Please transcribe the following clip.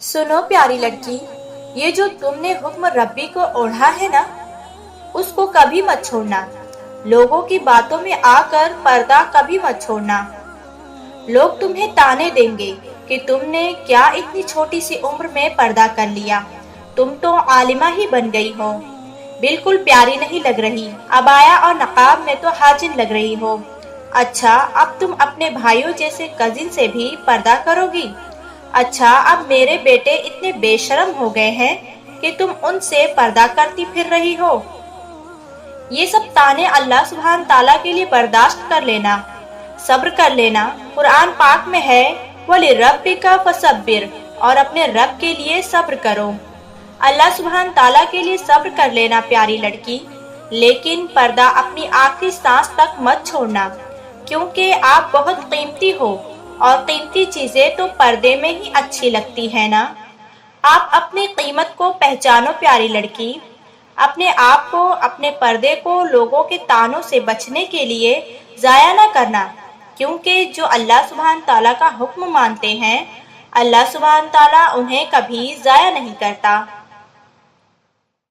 सुनो प्यारी लड़की, ये जो तुमने हुक्म रब्बी को ओढ़ा है ना, उसको कभी मत छोड़ना। लोगों की बातों में आकर पर्दा कभी मत छोड़ना। लोग तुम्हें ताने देंगे कि तुमने क्या इतनी छोटी सी उम्र में पर्दा कर लिया। तुम तो आलिमा ही बन गई हो, बिल्कुल प्यारी नहीं लग रही। अबाया और नकाब में तो हाजिन लग रही हो। अच्छा, अब तुम अपने भाइयों जैसे कजिन से भी पर्दा करोगी? अच्छा, अब मेरे बेटे इतने बेशर्म हो गए हैं कि तुम उनसे पर्दा करती फिर रही हो। ये सब ताने अल्लाह सुब्हान ताला के लिए बर्दाश्त कर लेना, सब्र कर लेना। कुरान पाक में है, वली रब्बिका फसब्बिर, और अपने रब के लिए सब्र करो। अल्लाह सुब्हान ताला के लिए सब्र कर लेना प्यारी लड़की, लेकिन पर्दा अपनी आखिरी सांस तक मत छोड़ना, क्योंकि आप बहुत कीमती हो और कीमती चीजें तो पर्दे में ही अच्छी लगती है ना। आप अपनी कीमत को पहचानो प्यारी लड़की। अपने आप को, अपने पर्दे को लोगों के तानों से बचने के लिए जाया ना करना, क्योंकि जो अल्लाह सुब्हान ताला का हुक्म मानते हैं, अल्लाह सुब्हान ताला उन्हें कभी जाया नहीं करता।